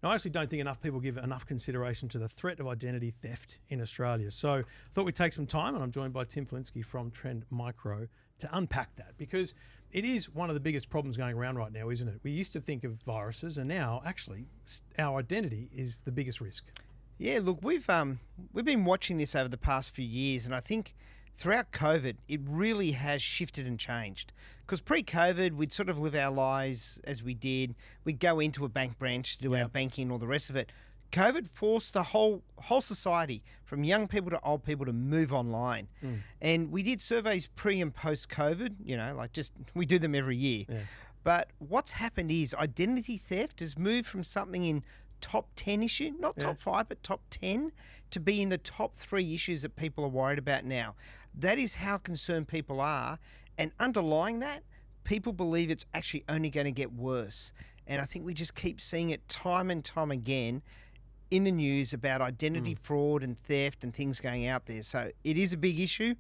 Now, I actually don't think enough people give enough consideration to the threat of identity theft in Australia. So I thought we'd take some time, and I'm joined by Tim Flainski from Trend Micro to unpack that, because it is one of the biggest problems going around right now, isn't it? We used to think of viruses, and now actually our identity is the biggest risk. Yeah, look, we've been watching this over the past few years, and I think throughout COVID, it really has shifted and changed. Because pre-COVID, we'd sort of live our lives as we did. We'd go into a bank branch to do our banking and all the rest of it. COVID forced the whole society, from young people to old people, to move online. And we did surveys pre and post-COVID, we do them every year. Yeah. But what's happened is identity theft has moved from something in top 10 issue, not top 5, but top 10, to be in the top 3 issues that people are worried about now. That is how concerned people are. And underlying that, people believe it's actually only going to get worse. And I think we just keep seeing it time and time again in the news about identity fraud and theft and things going out there. So it is a big issue,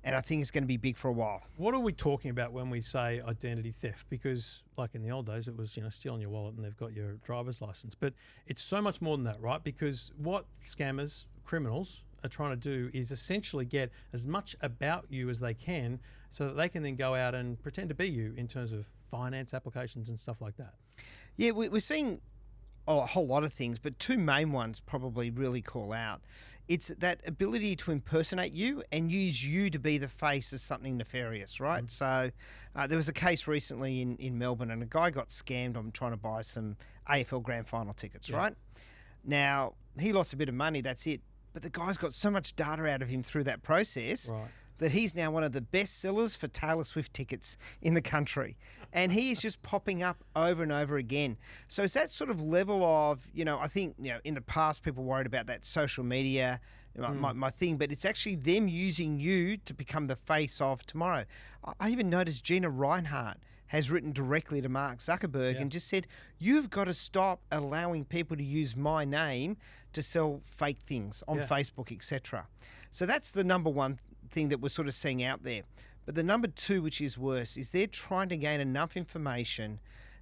and I think it's going to be big for a while. What are we talking about when we say identity theft? Because like in the old days, it was, stealing your wallet and they've got your driver's license. But it's so much more than that, right? Because what scammers, criminals are trying to do is essentially get as much about you as they can, so that they can then go out and pretend to be you in terms of finance applications and stuff like that. Yeah, we're seeing a whole lot of things, but 2 main ones probably really call out. It's that ability to impersonate you and use you to be the face of something nefarious, right? So there was a case recently in Melbourne, and a guy got scammed on trying to buy some AFL Grand Final tickets, right? Now, he lost a bit of money, that's it. But the guy's got so much data out of him through that process that he's now one of the best sellers for Taylor Swift tickets in the country. And he is just popping up over and over again. So it's that sort of level of, I think, in the past people worried about that social media, my thing, but it's actually them using you to become the face of tomorrow. I even noticed Gina Reinhardt has written directly to Mark Zuckerberg and just said, you've got to stop allowing people to use my name to sell fake things on Facebook, etc. So that's the number one thing that we're sort of seeing out there. But the number 2, which is worse, is they're trying to gain enough information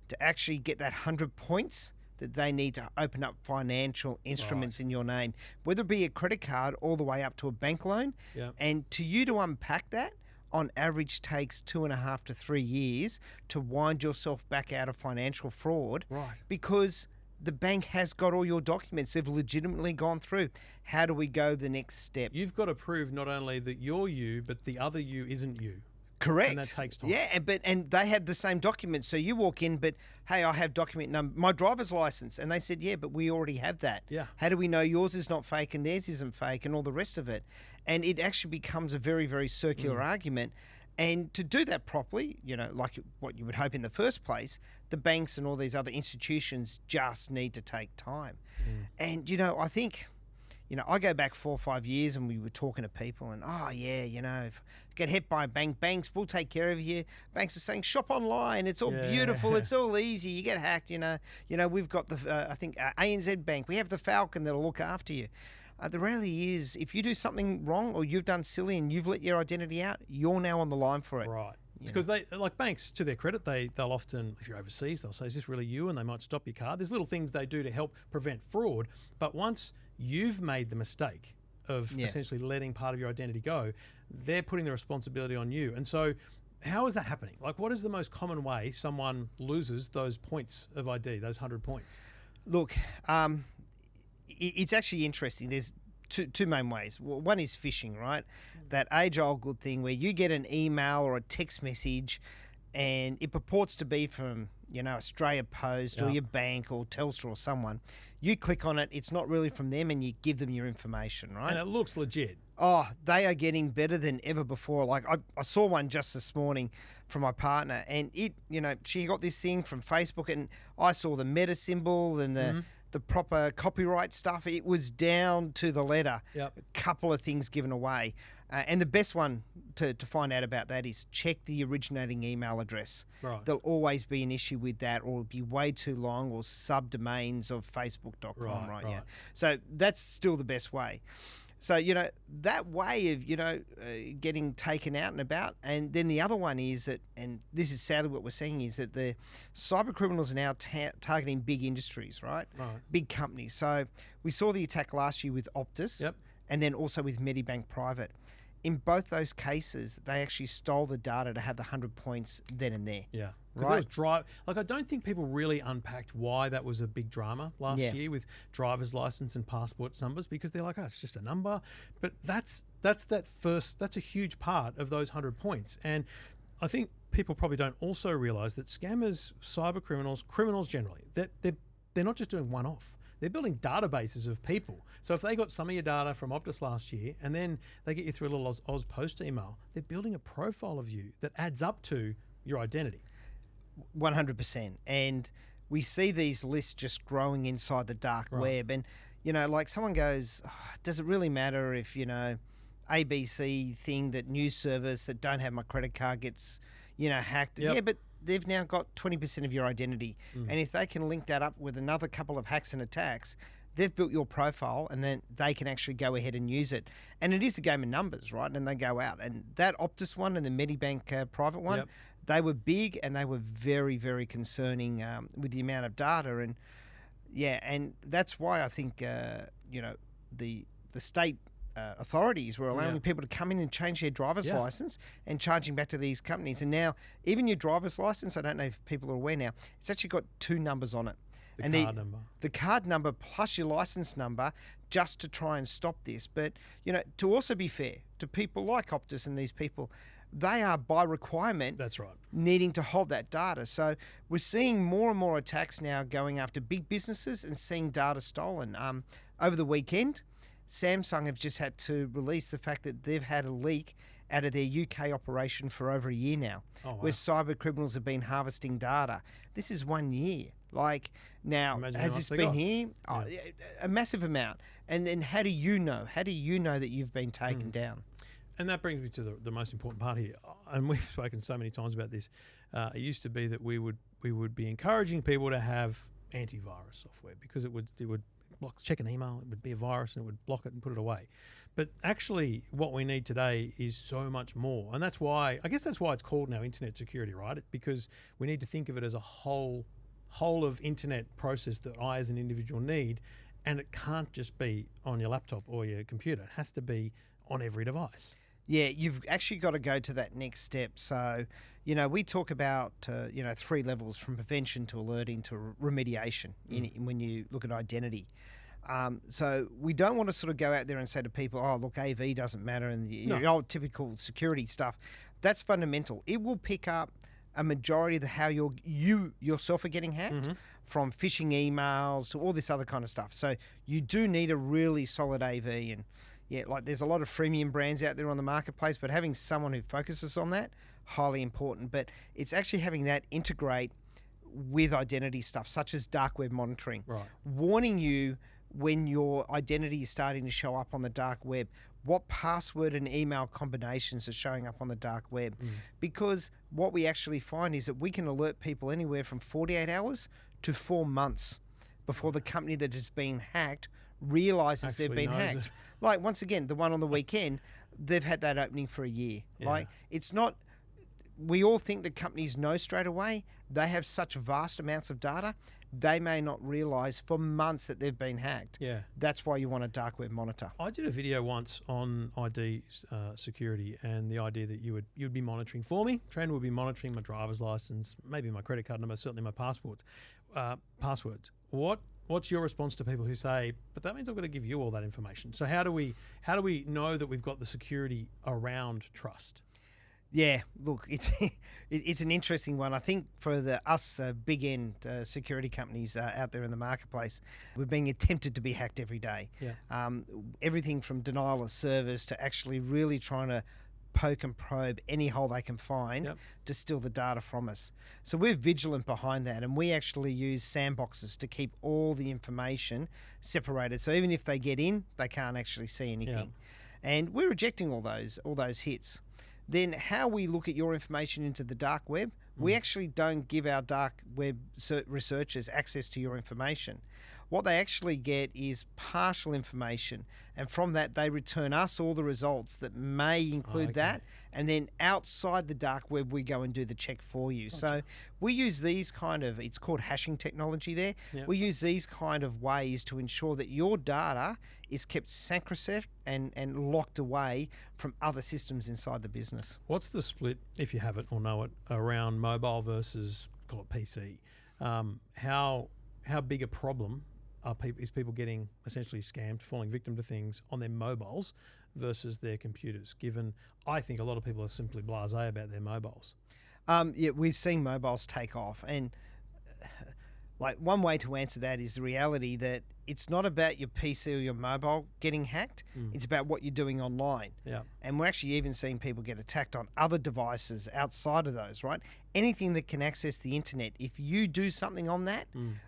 to actually get that 100 points that they need to open up financial instruments in your name, whether it be a credit card all the way up to a bank loan. And to you to unpack that, on average takes 2.5 to 3 years to wind yourself back out of financial fraud, because the bank has got all your documents. They've legitimately gone through. How do we go the next step? You've got to prove not only that you're you, but the other you isn't you. Correct. And that takes time. Yeah, and they had the same documents. So you walk in, but hey, I have document number, my driver's license. And they said, yeah, but we already have that. Yeah. How do we know yours is not fake and theirs isn't fake and all the rest of it? And it actually becomes a very, very circular argument. And to do that properly, like what you would hope in the first place, the banks and all these other institutions just need to take time. And, I think, I go back 4 or 5 years and we were talking to people and, if you get hit by a bank, banks will take care of you. Banks are saying, shop online. It's all beautiful. It's all easy. You get hacked, we've got the, I think, ANZ Bank. We have the Falcon that'll look after you. The reality is, if you do something wrong or you've done silly and you've let your identity out, you're now on the line for it. Right. Because they, like banks, to their credit, they'll often, if you're overseas, they'll say, is this really you? And they might stop your card. There's little things they do to help prevent fraud. But once you've made the mistake of essentially letting part of your identity go, they're putting the responsibility on you. And so how is that happening? Like, what is the most common way someone loses those points of ID, those 100 points? Look, it's actually interesting. There's two main ways. One is phishing, right? That age-old good thing where you get an email or a text message and it purports to be from, Australia Post or your bank or Telstra or someone. You click on it, it's not really from them, and you give them your information, right? And it looks legit. Oh, they are getting better than ever before. Like I saw one just this morning from my partner, and she got this thing from Facebook, and I saw the meta symbol and the proper copyright stuff. It was down to the letter. A couple of things given away. And the best one to find out about that is check the originating email address. Right. There'll always be an issue with that, or it'll be way too long, or subdomains of facebook.com, right? Yeah. So that's still the best way. So, that way of, getting taken out and about. And then the other one is that, and this is sadly what we're seeing, is that the cyber criminals are now targeting big industries, right? Big companies. So we saw the attack last year with Optus and then also with Medibank Private. In both those cases, they actually stole the data to have the 100 points then and there. Yeah. Right. I don't think people really unpacked why that was a big drama last year with driver's license and passport numbers, because they're like, it's just a number. But that's a huge part of those 100 points. And I think people probably don't also realize that scammers, cyber criminals generally, they're not just doing one-off. They're building databases of people. So if they got some of your data from Optus last year and then they get you through a little Oz Post email, they're building a profile of you that adds up to your identity. 100%. And we see these lists just growing inside the dark web. And, like someone goes, does it really matter if, ABC thing, that news service that don't have my credit card gets, hacked? Yeah, but they've now got 20% of your identity. And if they can link that up with another couple of hacks and attacks, they've built your profile and then they can actually go ahead and use it. And it is a game of numbers, right? And they go out. And that Optus one and the Medibank private one, they were big and they were very, very concerning with the amount of data. And and that's why I think, the state authorities were allowing people to come in and change their driver's license and charging back to these companies. And now even your driver's license, I don't know if people are aware now, it's actually got two numbers on it. The card number plus your license number, just to try and stop this. But, to also be fair to people like Optus and these people, they are by requirement needing to hold that data. So we're seeing more and more attacks now going after big businesses and seeing data stolen. Over the weekend, Samsung have just had to release the fact that they've had a leak out of their UK operation for over a year now, where cyber criminals have been harvesting data. This is 1 year. Now, has this been here? A massive amount. And then how do you know? How do you know that you've been taken down? And that brings me to the most important part here. And we've spoken so many times about this. It used to be that we would be encouraging people to have antivirus software because it would check an email, it would be a virus and it would block it and put it away. But actually what we need today is so much more. And that's why it's called now internet security, right? Because we need to think of it as a whole of internet process that I as an individual need, and it can't just be on your laptop or your computer. It has to be on every device. Yeah, you've actually got to go to that next step. So, we talk about, 3 levels, from prevention to alerting to remediation when you look at identity. So we don't want to sort of go out there and say to people, look, AV doesn't matter and your old typical security stuff. That's fundamental. It will pick up a majority of how you yourself are getting hacked, from phishing emails to all this other kind of stuff. So you do need a really solid AV. And there's a lot of freemium brands out there on the marketplace, but having someone who focuses on that, highly important. But it's actually having that integrate with identity stuff, such as dark web monitoring, warning you when your identity is starting to show up on the dark web, what password and email combinations are showing up on the dark web. Because what we actually find is that we can alert people anywhere from 48 hours to 4 months before the company that has been hacked realizes they've been hacked. Once again, the one on the weekend, they've had that opening for a year. It's not, we all think that companies know straight away. They have such vast amounts of data, they may not realize for months that they've been hacked. That's why you want a dark web monitor. I did a video once on ID security and the idea that you'd be monitoring for me. Trend would be monitoring my driver's license, maybe my credit card number, certainly my passwords. What's your response to people who say, but that means I've got to give you all that information? So how do we know that we've got the security around trust? Yeah, look, it's an interesting one. I think for us big end security companies out there in the marketplace, we're being attempted to be hacked every day. Everything from denial of service to actually really trying to poke and probe any hole they can find to steal the data from us. So we're vigilant behind that, and we actually use sandboxes to keep all the information separated. So even if they get in, they can't actually see anything. And we're rejecting all those hits. Then how we look at your information into the dark web, we actually don't give our dark web researchers access to your information. what they actually get is partial information, and from that they return us all the results that may include that, and then outside the dark web we go and do the check for you. Gotcha. So we use these kind of, it's called hashing technology there. Yep. We use these kind of ways to ensure that your data is kept sacrosanct and locked away from other systems inside the business. What's the split, if you have it or know it, around mobile versus, call it PC? How big a problem is people getting essentially scammed, falling victim to things on their mobiles versus their computers, given I think a lot of people are simply blasé about their mobiles? Yeah, we've seen mobiles take off, and like one way to answer that is the reality that it's not about your PC or your mobile getting hacked. It's about what you're doing online. Yeah. And we're actually even seeing people get attacked on other devices outside of those, right? Anything that can access the internet, if you do something on that,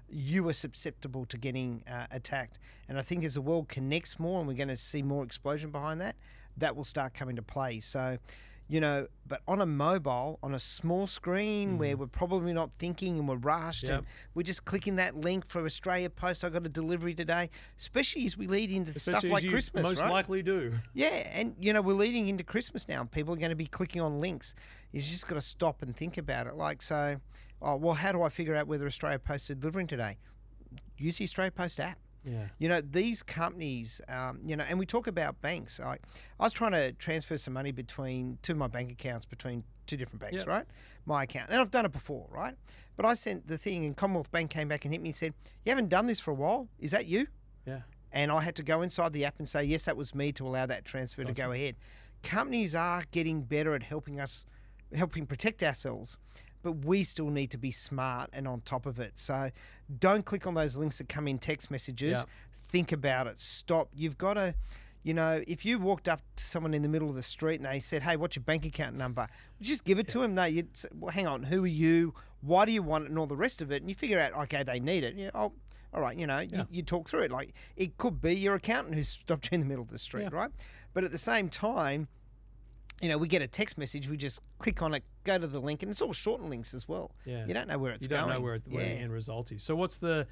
you are susceptible to getting attacked. And I think as the world connects more and we're going to see more explosion behind that, that will start coming to play. So, you know, but on a mobile, on a small screen where we're probably not thinking and we're rushed and we're just clicking that link for Australia Post, I got a delivery today, especially as we lead into stuff like Christmas, most right? likely do. Yeah, and, you know, we're leading into Christmas now. People are going to be clicking on links. You just got to stop and think about it. Like, so, well, how do I figure out whether Australia Post is delivering today? Use the Australia Post app. Yeah. You know, these companies, you know, and we talk about banks. I was trying to transfer some money between two of my bank accounts between two different banks, right? My account. And I've done it before, right? But I sent the thing and Commonwealth Bank came back and hit me and said, you haven't done this for a while. Is that you? Yeah. And I had to go inside the app and say, yes, that was me, to allow that transfer to go ahead. Companies are getting better at helping protect ourselves, but we still need to be smart and on top of it. So don't click on those links that come in text messages. Think about it. Stop. You've got to, you know, if you walked up to someone in the middle of the street and they said, hey, what's your bank account number? Just give it to them. No, you'd say, well, hang on, who are you? Why do you want it? And all the rest of it. And you figure out, okay, they need it. You know, all right, you know, you talk through it. Like, it could be your accountant who stopped you in the middle of the street, right? But at the same time, you know, we get a text message, we just click on it, go to the link, and it's all shortened links as well. Yeah. You don't know where it's going. You don't know where the end result is. So what's the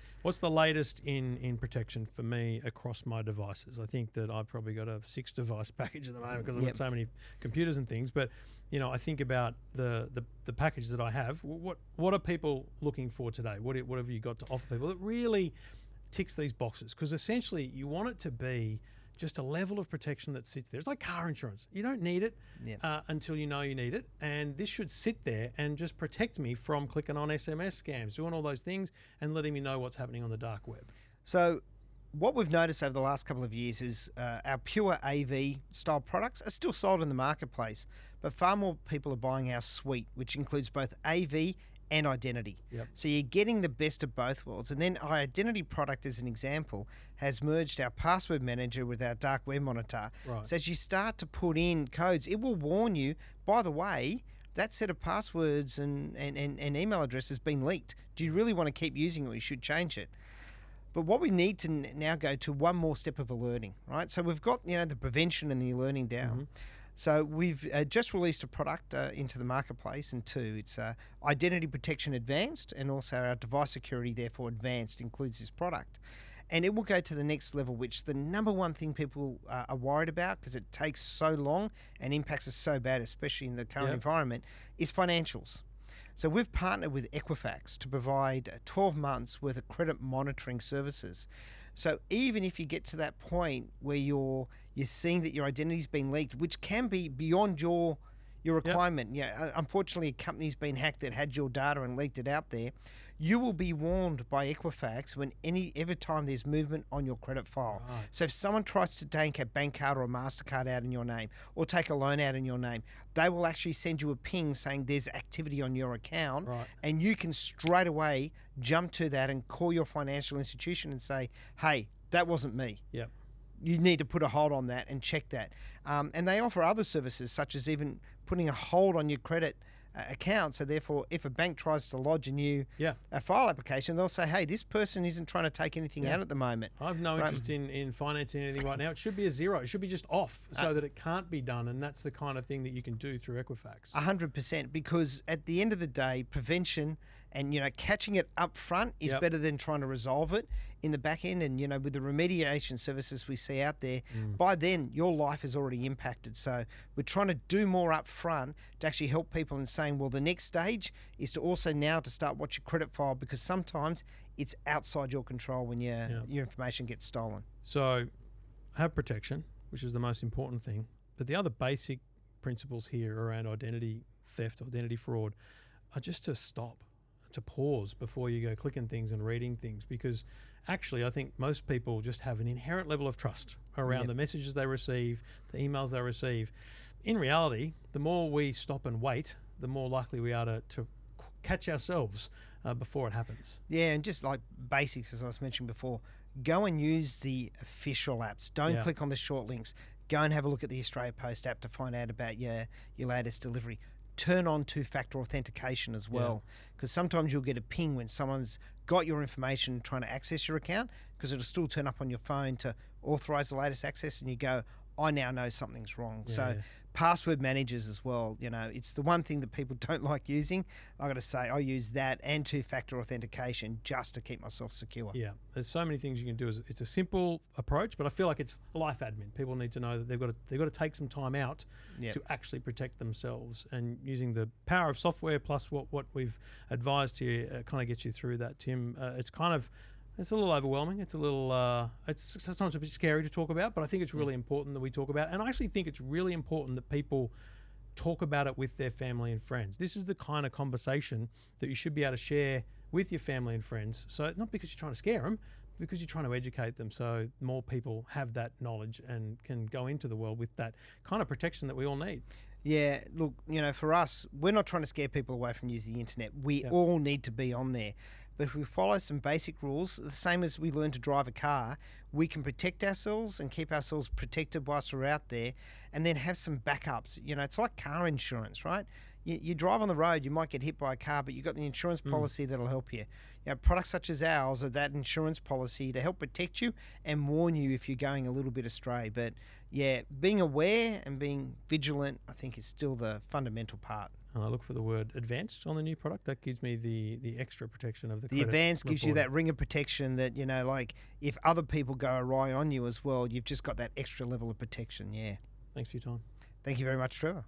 latest in protection for me across my devices? I think that I've probably got a 6-device package at the moment because I've got so many computers and things. But, you know, I think about the package that I have. What are people looking for today? What have you got to offer people that really ticks these boxes? Because essentially you want it to be just a level of protection that sits there. It's like car insurance. You don't need it until you know you need it. And this should sit there and just protect me from clicking on SMS scams, doing all those things and letting me know what's happening on the dark web. So what we've noticed over the last couple of years is our pure AV style products are still sold in the marketplace, but far more people are buying our suite, which includes both AV and identity. So you're getting the best of both worlds. And then our identity product, as an example, has merged our password manager with our dark web monitor. So as you start to put in codes, it will warn you, by the way, that set of passwords and email address has been leaked. Do you really want to keep using it, or you should change it? But what we need to now go to one more step of alerting, right? So we've got, you know, the prevention and the alerting down. So we've just released a product into the marketplace, and it's Identity Protection Advanced, and also our Device Security, therefore Advanced, includes this product. And it will go to the next level, which the number one thing people are worried about, because it takes so long and impacts us so bad, especially in the current environment, is financials. So we've partnered with Equifax to provide 12 months worth of credit monitoring services. So even if you get to that point where you're seeing that your identity's been leaked, which can be beyond your requirement. Unfortunately, a company's been hacked that had your data and leaked it out there. You will be warned by Equifax every time there's movement on your credit file. So if someone tries to take a bank card or a MasterCard out in your name, or take a loan out in your name, they will actually send you a ping saying there's activity on your account, and you can straight away jump to that and call your financial institution and say, hey, that wasn't me. You need to put a hold on that and check that. And they offer other services, such as even putting a hold on your credit account. So therefore, if a bank tries to lodge a new file application, they'll say, hey, this person isn't trying to take anything out at the moment. I've no interest in financing anything right now. It should be a zero. It should be just off so that it can't be done. And that's the kind of thing that you can do through Equifax. 100%, because at the end of the day, prevention And, catching it up front is better than trying to resolve it in the back end. And, with the remediation services we see out there, by then your life is already impacted. So we're trying to do more up front to actually help people in saying, well, the next stage is to also now to start watch your credit file, because sometimes it's outside your control when your information gets stolen. So have protection, which is the most important thing. But the other basic principles here around identity theft, identity fraud, are just to stop, to pause before you go clicking things and reading things, because actually I think most people just have an inherent level of trust around the messages they receive, the emails they receive. In reality, the more we stop and wait, the more likely we are to catch ourselves before it happens. Yeah, and just like basics, as I was mentioning before, go and use the official apps. Don't click on the short links. Go and have a look at the Australia Post app to find out about your latest delivery. Turn on two-factor authentication as well, because sometimes you'll get a ping when someone's got your information trying to access your account, because it'll still turn up on your phone to authorize the latest access, and you go, I now know something's wrong. Password managers as well, it's the one thing that people don't like using. I got to say, I use that and two-factor authentication just to keep myself secure. Yeah, there's so many things you can do. It's a simple approach, but I feel like it's life admin. People need to know that they've got to take some time out to actually protect themselves, and using the power of software plus what we've advised here kind of gets you through that, Tim. It's a little overwhelming. It's a little, it's sometimes a bit scary to talk about, but I think it's really important that we talk about it. And I actually think it's really important that people talk about it with their family and friends. This is the kind of conversation that you should be able to share with your family and friends. So not because you're trying to scare them, but because you're trying to educate them, so more people have that knowledge and can go into the world with that kind of protection that we all need. Yeah, look, for us, we're not trying to scare people away from using the internet. We all need to be on there. But if we follow some basic rules, the same as we learn to drive a car, we can protect ourselves and keep ourselves protected whilst we're out there, and then have some backups. It's like car insurance, right? You drive on the road, you might get hit by a car, but you've got the insurance policy that'll help you. Products such as ours are that insurance policy to help protect you and warn you if you're going a little bit astray. But being aware and being vigilant, I think, is still the fundamental part. And I look for the word advanced on the new product. That gives me the extra protection of the credit advanced gives you that ring of protection that, like if other people go awry on you as well, you've just got that extra level of protection. Yeah. Thanks for your time. Thank you very much, Trevor.